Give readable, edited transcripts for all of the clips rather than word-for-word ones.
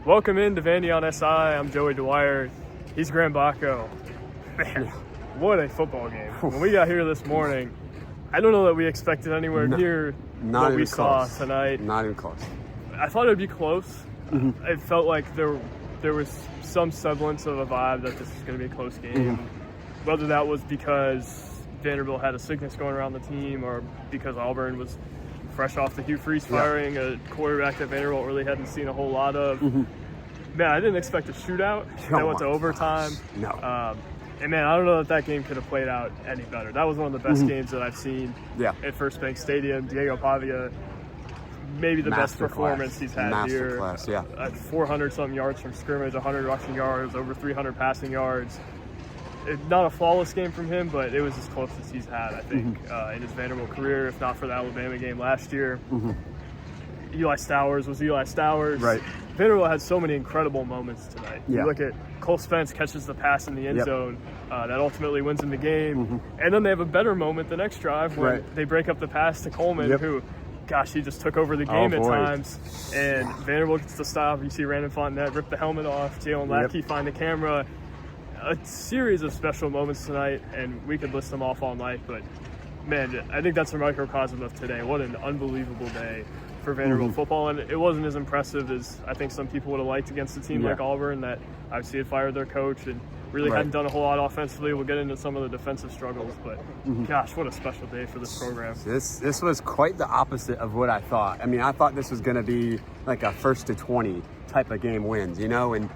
Welcome into Vandy on SI. I'm Joey Dwyer. He's Graham Baakko. Man, what a football game. When we got here this morning, I don't know that we expected anywhere near what we saw tonight. Not even close. I thought it would be close. It felt like there was some semblance of a vibe that this was going to be a close game. Whether that was because Vanderbilt had a sickness going around the team or because Auburn was fresh off the Hugh Freeze firing, a quarterback that Vanderbilt really hadn't seen a whole lot of. Man, I didn't expect a shootout. That went to overtime. No. And man, I don't know that game could have played out any better. That was one of the best games that I've seen at First Bank Stadium. Diego Pavia, maybe the best performance he's had here. 400-something yards from scrimmage, 100 rushing yards, over 300 passing yards. Not a flawless game from him, but it was as close as he's had, I think, in his Vanderbilt career, if not for the Alabama game last year. Eli Stowers was Eli Stowers. Right. Vanderbilt had so many incredible moments tonight. You look at Cole Spence catches the pass in the end zone that ultimately wins him the game. And then they have a better moment the next drive when they break up the pass to Coleman, who, gosh, he just took over the game at times. And Vanderbilt gets the stop. You see Brandon Fontenette rip the helmet off. Jalen Lackey find the camera. A series of special moments tonight, and we could list them off all night. But, man, I think that's a microcosm of today. What an unbelievable day for Vanderbilt football. And it wasn't as impressive as I think some people would have liked against a team like Auburn that obviously had fired their coach and really hadn't done a whole lot offensively. We'll get into some of the defensive struggles. But, gosh, what a special day for this program. This was quite the opposite of what I thought. I mean, I thought this was going to be like a 1st-to-20 type of game wins, you know, and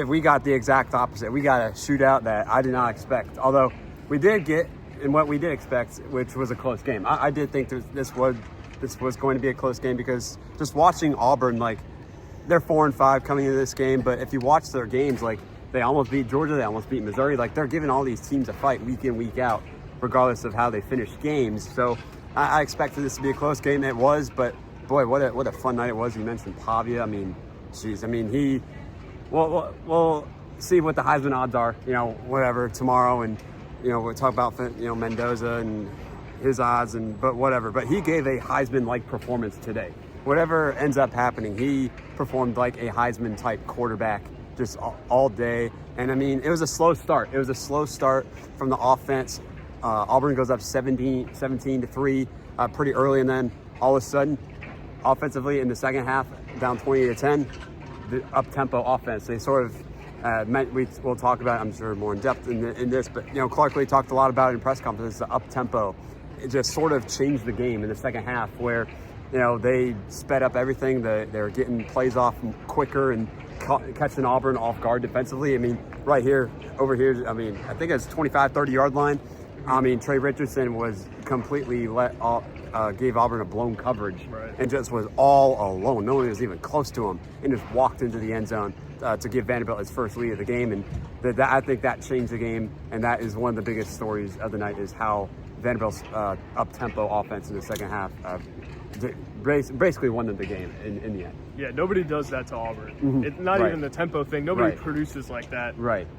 we got the exact opposite. We got a shootout that I did not expect. Although we did get in what we did expect, which was a close game. I did think this was going to be a close game because just watching Auburn, like, they're 4-5 coming into this game. But if you watch their games, like, they almost beat Georgia, they almost beat Missouri. Like, they're giving all these teams a fight week in, week out, regardless of how they finish games. So I expected this to be a close game. It was, but boy, what a fun night it was. You mentioned Pavia. I mean, geez, I mean We'll see what the Heisman odds are, you know, whatever, tomorrow. And, you know, we'll talk about, you know, Mendoza and his odds but whatever. But he gave a Heisman-like performance today. Whatever ends up happening, he performed like a Heisman-type quarterback just all day. And, I mean, it was a slow start. It was a slow start from the offense. Auburn goes up 17-3 pretty early. And then all of a sudden, offensively in the second half, down 20-10. The up-tempo offense. They sort of we'll talk about it, I'm sure, more in depth in this, but, you know, Clark Lee talked a lot about it in press conferences, the up-tempo. It just sort of changed the game in the second half where, you know, they sped up everything. They're getting plays off quicker and catching Auburn off guard defensively. I mean, right here, over here, I mean, I think it's 25, 30-yard line. I mean, Trey Richardson was completely gave Auburn a blown coverage and just was all alone. No one was even close to him and just walked into the end zone to give Vanderbilt his first lead of the game. And I think that changed the game, and that is one of the biggest stories of the night is how Vanderbilt's up-tempo offense in the second half basically won them the game in the end. Yeah, nobody does that to Auburn. It's not even the tempo thing. Nobody produces like that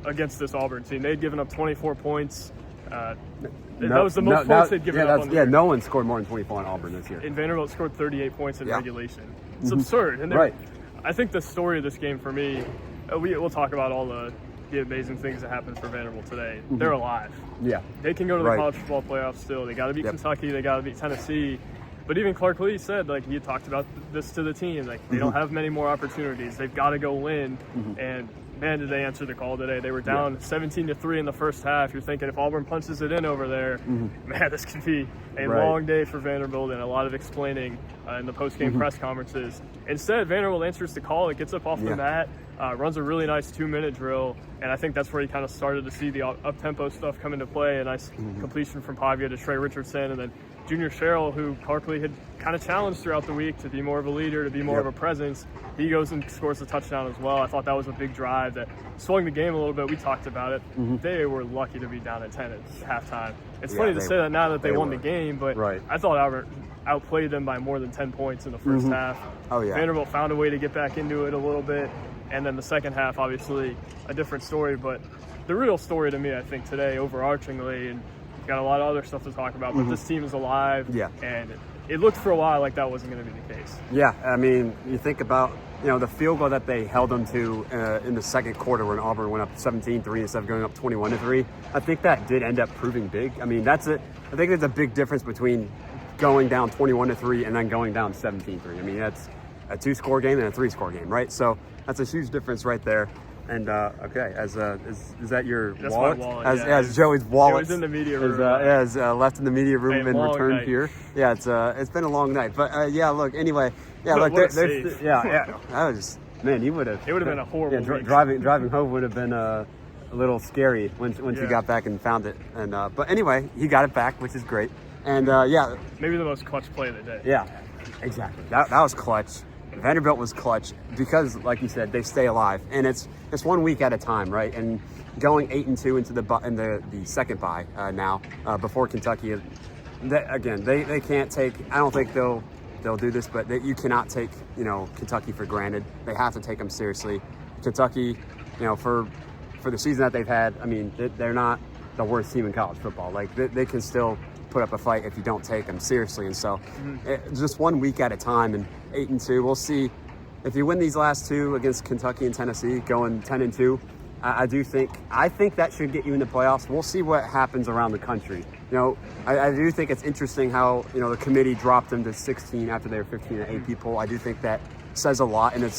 against this Auburn team. They'd given up 24 points. That was the most points they'd given up on the year. No one scored more than 24 on Auburn this year. And Vanderbilt scored 38 points in regulation. It's absurd. And I think the story of this game for me, we'll talk about all the amazing things that happened for Vanderbilt today. They're alive. Yeah. They can go to the college football playoffs still. They got to beat Kentucky. They got to beat Tennessee. But even Clark Lee said, like, he talked about this to the team. Like, they don't have many more opportunities. They've got to go win. And man, did they answer the call today. They were down 17-3 in the first half. You're thinking if Auburn punches it in over there, man, this could be a long day for Vanderbilt and a lot of explaining in the post-game press conferences. Instead, Vanderbilt answers the call. It gets up off the mat, runs a really nice 2-minute drill, and I think that's where he kind of started to see the up-tempo stuff come into play. A nice completion from Pavia to Trey Richardson, and then Junior Sherrill, who Clark Lee had kind of challenged throughout the week to be more of a leader, to be more of a presence. He goes and scores a touchdown as well. I thought that was a big drive that swung the game a little bit. We talked about it. They were lucky to be down at 10 at halftime. It's funny to say that now that they won the game, but I thought Auburn outplayed them by more than 10 points in the first half. Vanderbilt found a way to get back into it a little bit. And then the second half, obviously, a different story. But the real story to me, I think, today, overarchingly, and got a lot of other stuff to talk about, but this team is alive. And it looked for a while like that wasn't going to be the case. Yeah, I mean, you think about the field goal that they held them to in the second quarter when Auburn went up 17-3 instead of going up 21-3, I think that did end up proving big. I mean, I think there's a big difference between going down 21-3 and then going down 17-3. I mean, that's a 2-score game and a 3-score game, right? So that's a huge difference right there. And okay, is that your That's wallet? My wallet, as Joey's wallet is in the media room. Is left in the media room and returned night. here. Yeah, it's been a long night, but yeah, look, anyway, yeah, What look, a that was, man, you would have. It would have been a horrible. Yeah, driving home would have been a little scary once you got back and found it. And but anyway, he got it back, which is great. And yeah, maybe the most clutch play of the day. Yeah, exactly. That was clutch. Vanderbilt was clutch because, like you said, they stay alive, and it's 1 week at a time, right? And going 8-2 into the second bye now before Kentucky. They can't take. I don't think they'll do this, but you cannot take Kentucky for granted. They have to take them seriously. Kentucky, for the season that they've had, I mean, they're not the worst team in college football. Like they can still put up a fight if you don't take them seriously. And so just 1 week at a time, and 8-2. We'll see if you win these last two against Kentucky and Tennessee, going 10-2. I think that should get you in the playoffs. We'll see what happens around the country. I do think it's interesting how, the committee dropped them to 16 after they were 15 at AP poll. I do think that says a lot, and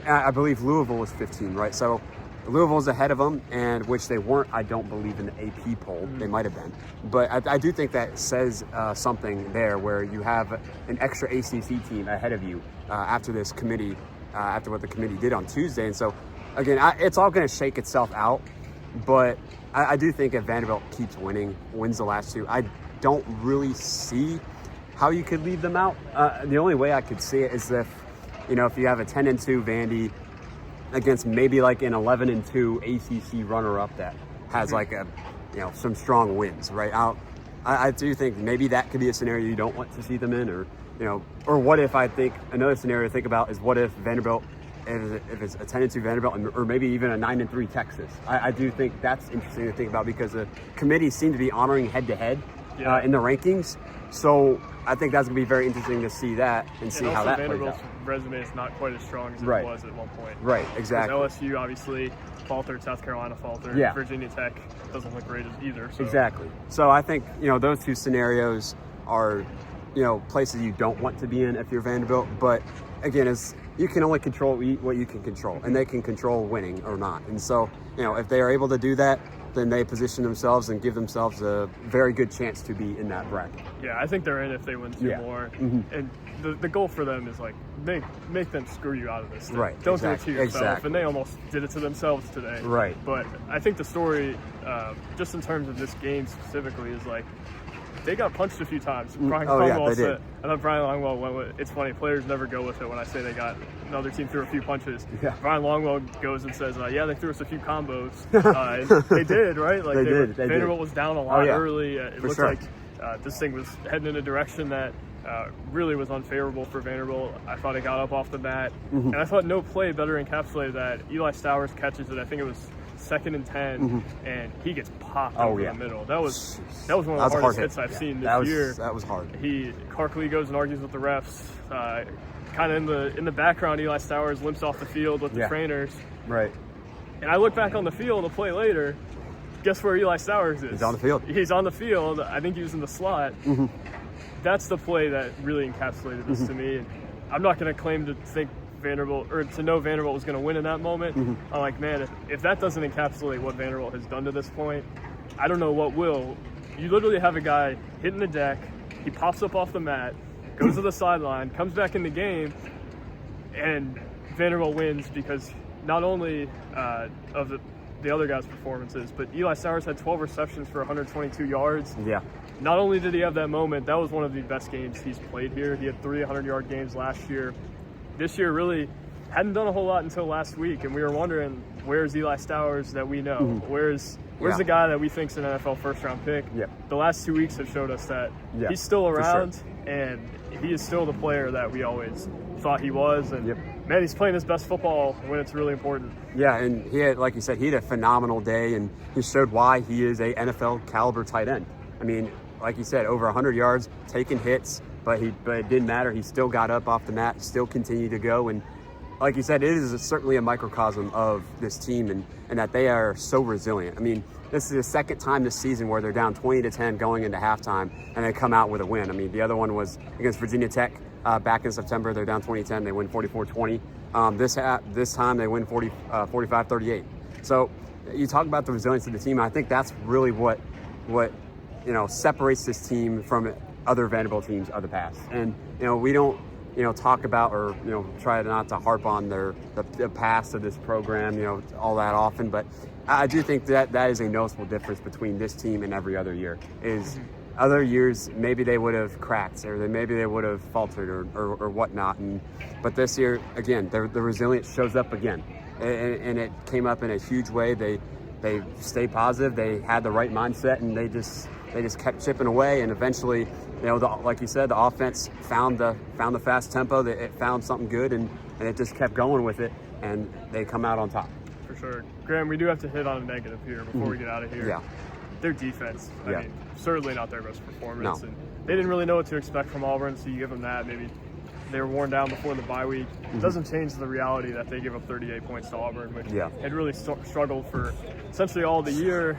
I believe Louisville was 15, right? So Louisville's ahead of them, and which they weren't, I don't believe, in the AP poll. They might have been. But I do think that says something there where you have an extra ACC team ahead of you after this committee, after what the committee did on Tuesday. And so, again, it's all going to shake itself out. But I do think if Vanderbilt keeps wins the last two, I don't really see how you could leave them out. The only way I could see it is if you have a 10-2 Vandy against maybe like an 11-2 ACC runner-up that has like some strong wins, right? I do think maybe that could be a scenario you don't want to see them in, or what if I think another scenario to think about is what if Vanderbilt, if it's a 10-2 Vanderbilt, or maybe even a 9-3 Texas. I do think that's interesting to think about because the committee seemed to be honoring head-to-head in the rankings. So I think that's going to be very interesting to see that and see how that plays out. Vanderbilt's resume is not quite as strong as it was at one point. Right, exactly. LSU obviously faltered, South Carolina faltered, Virginia Tech doesn't look great either. So. Exactly. So I think, those two scenarios are, places you don't want to be in if you're Vanderbilt. But again, you can only control what you can control, and they can control winning or not. And so, if they are able to do that, then they position themselves and give themselves a very good chance to be in that bracket. Yeah, I think they're in if they win two more. And the goal for them is like make them screw you out of this thing. Right. Don't do it to yourself. Exactly. And they almost did it to themselves today. Right. But I think the story, just in terms of this game specifically, is like they got punched a few times. Brian Longwell said, I know Brian Longwell went with, it's funny, players never go with it when I say they got another team threw a few punches. Yeah. Brian Longwell goes and says, they threw us a few combos. And they did, right? Like they did. Vanderbilt was down a lot early. It looked sure. like this thing was heading in a direction that really was unfavorable for Vanderbilt. I thought it got up off the bat. And I thought no play better encapsulated that. Eli Stowers catches it. I think it was 2nd and 10, and he gets popped over the middle. That was one of the hardest hits I've seen this year. That was hard. Karkley goes and argues with the refs. Kind of in the background, Eli Stowers limps off the field with the trainers. Right. And I look back on the field a play later. Guess where Eli Stowers is? He's on the field. He's on the field. I think he was in the slot. That's the play that really encapsulated this to me. And I'm not going to claim to think Vanderbilt or to know Vanderbilt was going to win in that moment. I'm like, man, if that doesn't encapsulate what Vanderbilt has done to this point, I don't know what will. You literally have a guy hitting the deck, he pops up off the mat, goes to the sideline, comes back in the game, and Vanderbilt wins because not only of the other guys' performances, but Eli Stowers had 12 receptions for 122 yards. Yeah. Not only did he have that moment, that was one of the best games he's played here. He had 3 100-yard games last year. This year really hadn't done a whole lot until last week, and we were wondering, where's Eli Stowers that we know? Where's the guy that we think's an NFL first-round pick? The last 2 weeks have showed us that he's still around, and he is still the player that we always thought he was. And man, he's playing his best football when it's really important. Yeah, and he had, like you said, he had a phenomenal day, and he showed why he is a NFL caliber tight end. I mean, like you said, over 100 yards, taking hits, but it didn't matter. He still got up off the mat, still continued to go, and like you said, it is certainly a microcosm of this team and that they are so resilient. I mean, this is the second time this season where they're down 20-10 going into halftime, and they come out with a win. I mean, the other one was against Virginia Tech back in September. They're down 20-10. They win 44-20. This time they win 45-38. So you talk about the resilience of the team. I think that's really what separates this team from other Vanderbilt teams of the past. And we don't talk about or try not to harp on the past of this program all that often, but I do think that is a noticeable difference between this team and every other year. Is other years maybe they would have cracked or maybe they would have faltered or whatnot, but this year again the resilience shows up again, and it came up in a huge way. They stayed positive. They had the right mindset, and they just kept chipping away, and eventually, like you said, the offense found the fast tempo. That it found something good, and it just kept going with it, and they come out on top. For sure, Graham. We do have to hit on a negative here before we get out of here. Yeah, their defense. I mean, certainly not their best performance, No. and they didn't really know what to expect from Auburn. So you give them that. Maybe they were worn down before the bye week. It doesn't change the reality that they give up 38 points to Auburn, which had really struggled for essentially all the year.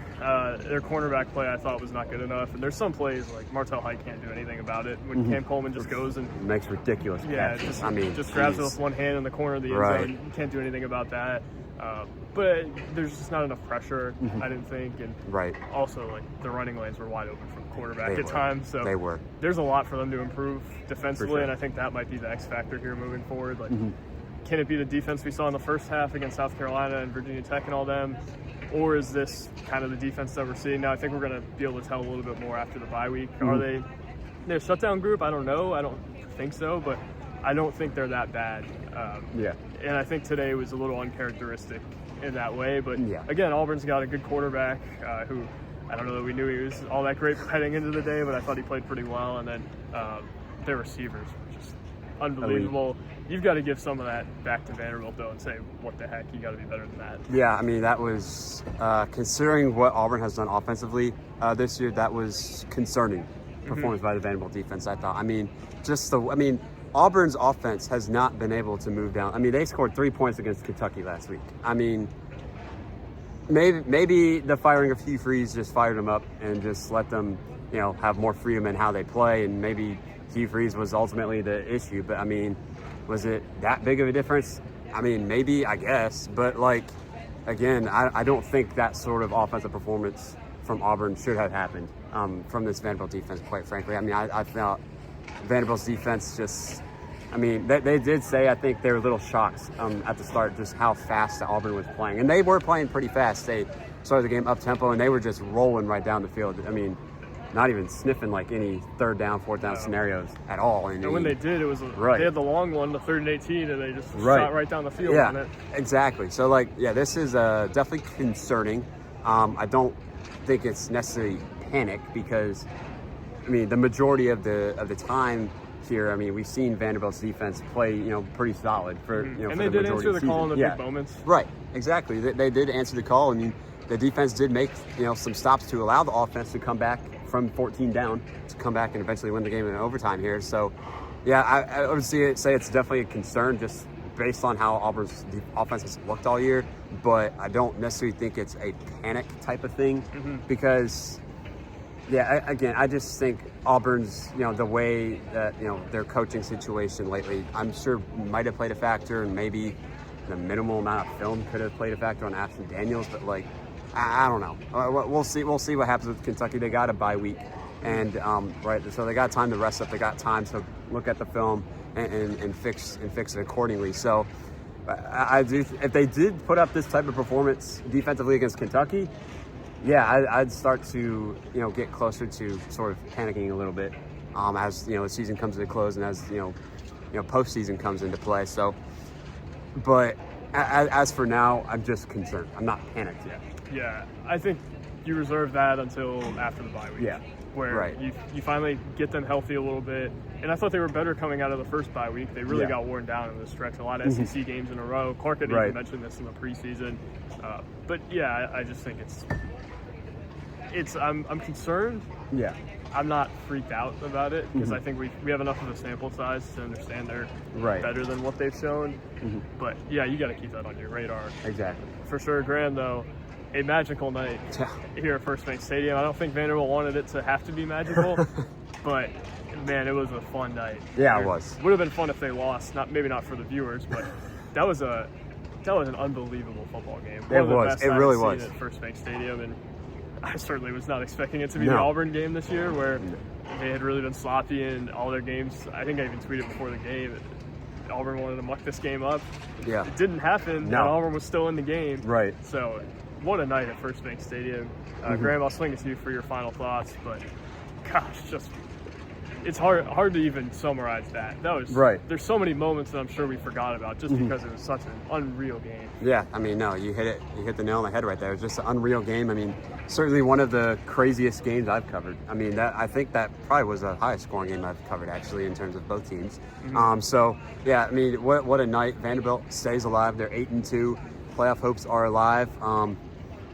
Their cornerback play, I thought, was not good enough. And there's some plays like Martell Height can't do anything about it when Cam Coleman just goes and makes ridiculous catches. Just grabs it with one hand in the corner of the end zone. You can't do anything about that. But there's just not enough pressure, I didn't think. And also, like, the running lanes were wide open for the quarterback at times. So they were. There's a lot for them to improve defensively, sure. and I think that might be the X factor here moving forward. Like, can it be the defense we saw in the first half against South Carolina and Virginia Tech and all them? Or is this kind of the defense that we're seeing now? I think we're going to be able to tell a little bit more after the bye week. Are they a shutdown group? I don't know. I don't think so, but I don't think they're that bad. And I think today was a little uncharacteristic in that way. But again, Auburn's got a good quarterback who I don't know that we knew he was all that great heading into the day, but I thought he played pretty well. And then their receivers were just unbelievable. You've got to give some of that back to Vanderbilt, though, and say, what the heck, you got to be better than that. Yeah, I mean, that was, considering what Auburn has done offensively this year, that was concerning performance by the Vanderbilt defense, I thought. I mean, Auburn's offense has not been able to move down. I mean, they scored 3 points against Kentucky last week. I mean, maybe the firing of Hugh Freeze just fired them up and just let them, have more freedom in how they play, and maybe Hugh Freeze was ultimately the issue. But, I mean, was it that big of a difference? I mean, maybe, I guess. But, again, I don't think that sort of offensive performance from Auburn should have happened from this Vanderbilt defense, quite frankly. I mean, I felt Vanderbilt's defense just – I mean, they did say, I think they were a little shocked at the start just how fast the Auburn was playing. And they were playing pretty fast. They started the game up-tempo, and they were just rolling right down the field. I mean, not even sniffing any third down, fourth down scenarios at all. And when they did, it was they had the long one, the 3rd and 18, and they just shot right down the field. Yeah, exactly. So, this is definitely concerning. I don't think it's necessarily panic because, I mean, the majority of the time here, I mean, we've seen Vanderbilt's defense play, pretty solid for, and they did answer the call in the big moments. Right, exactly. They did answer the call. I mean, the defense did make, some stops to allow the offense to come back from 14 down to come back and eventually win the game in overtime here. So, I would say it's definitely a concern just based on how Auburn's offense has looked all year, but I don't necessarily think it's a panic type of thing because, again, I just think Auburn's, the way that, their coaching situation lately, I'm sure might have played a factor, and maybe the minimal amount of film could have played a factor on Ashton Daniels, but I don't know. We'll see what happens with Kentucky. They got a bye week, and so they got time to rest up. They got time to look at the film and fix it accordingly. So I do. If they did put up this type of performance defensively against Kentucky, I'd start to get closer to sort of panicking a little bit as the season comes to a close and as postseason comes into play. So, but as for now, I'm just concerned. I'm not panicked yet. Yeah, I think you reserve that until after the bye week. Yeah, where you finally get them healthy a little bit. And I thought they were better coming out of the first bye week. They really got worn down in the stretch. A lot of SEC games in a row. Clark had even mentioned this in the preseason. But I just think it's I'm concerned. Yeah. I'm not freaked out about it because I think we have enough of a sample size to understand they're better than what they've shown. But yeah, you got to keep that on your radar. Exactly. For sure, Graham, though, a magical night here at First Bank Stadium. I don't think Vanderbilt wanted it to have to be magical, but man, it was a fun night. Yeah, it was. Would have been fun if they lost. Maybe not for the viewers, but that was an unbelievable football game. It was. It really was. At First Bank Stadium, and I certainly was not expecting it to be the Auburn game this year, where they had really been sloppy in all their games. I think I even tweeted before the game, Auburn wanted to muck this game up. Yeah. It didn't happen, and Auburn was still in the game. Right. So, what a night at First Bank Stadium. Graham, I'll swing it to you for your final thoughts, but gosh, it's hard to even summarize that. That was There's so many moments that I'm sure we forgot about just because it was such an unreal game. Yeah, I mean, no, you hit the nail on the head right there. It was just an unreal game. I mean, certainly one of the craziest games I've covered. I mean, I think that probably was the highest scoring game I've covered actually in terms of both teams. So yeah, I mean, what a night. Vanderbilt stays alive. They're 8-2. Playoff hopes are alive.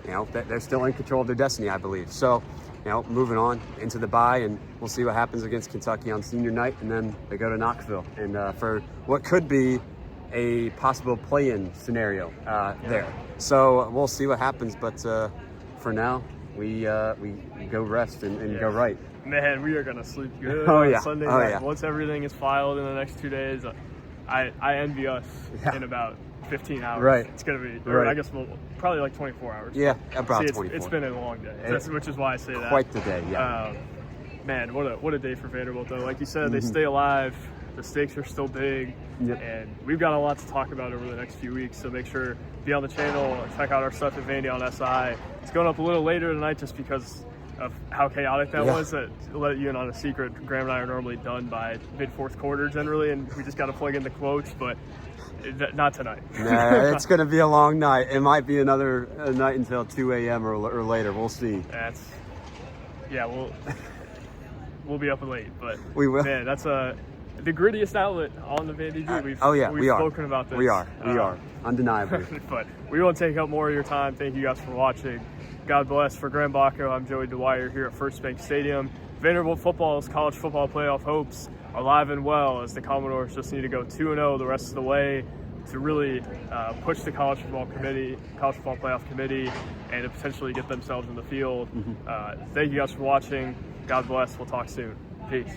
You know, they're still in control of their destiny, I believe. So, you know, moving on into the bye, and we'll see what happens against Kentucky on senior night, and then they go to Knoxville, and for what could be a possible play-in scenario there. So we'll see what happens, but for now, we go rest and go right. Man, we are gonna sleep good on Sunday night. Once everything is filed in the next 2 days, I envy us in about 15 hours. Right. It's going to be, or I guess probably like 24 hours. Yeah, about 24. It's been a long day, which is why I say that. Quite the day, yeah. Man, what a day for Vanderbilt, though. Like you said, they stay alive. The stakes are still big. And we've got a lot to talk about over the next few weeks, so make sure be on the channel, check out our stuff at Vandy on SI. It's going up a little later tonight just because of how chaotic that was. That let you in on a secret. Graham and I are normally done by mid-fourth quarter generally, and we just got to plug in the quotes, but not tonight. Nah, it's going to be a long night. It might be another night until 2 a.m. or later. We'll see. We'll be up late, but we will. Man, that's the grittiest outlet on the Vandy G. We've spoken about this. We are undeniably. But we won't take up more of your time. Thank you guys for watching. God bless. For Graham Baakko, I'm Joey Dwyer here at First Bank Stadium. Vanderbilt football's college football playoff hopes are alive and well, as the Commodores just need to go 2-0 the rest of the way to really push the college football playoff committee, and to potentially get themselves in the field. Thank you guys for watching. God bless. We'll talk soon. Peace.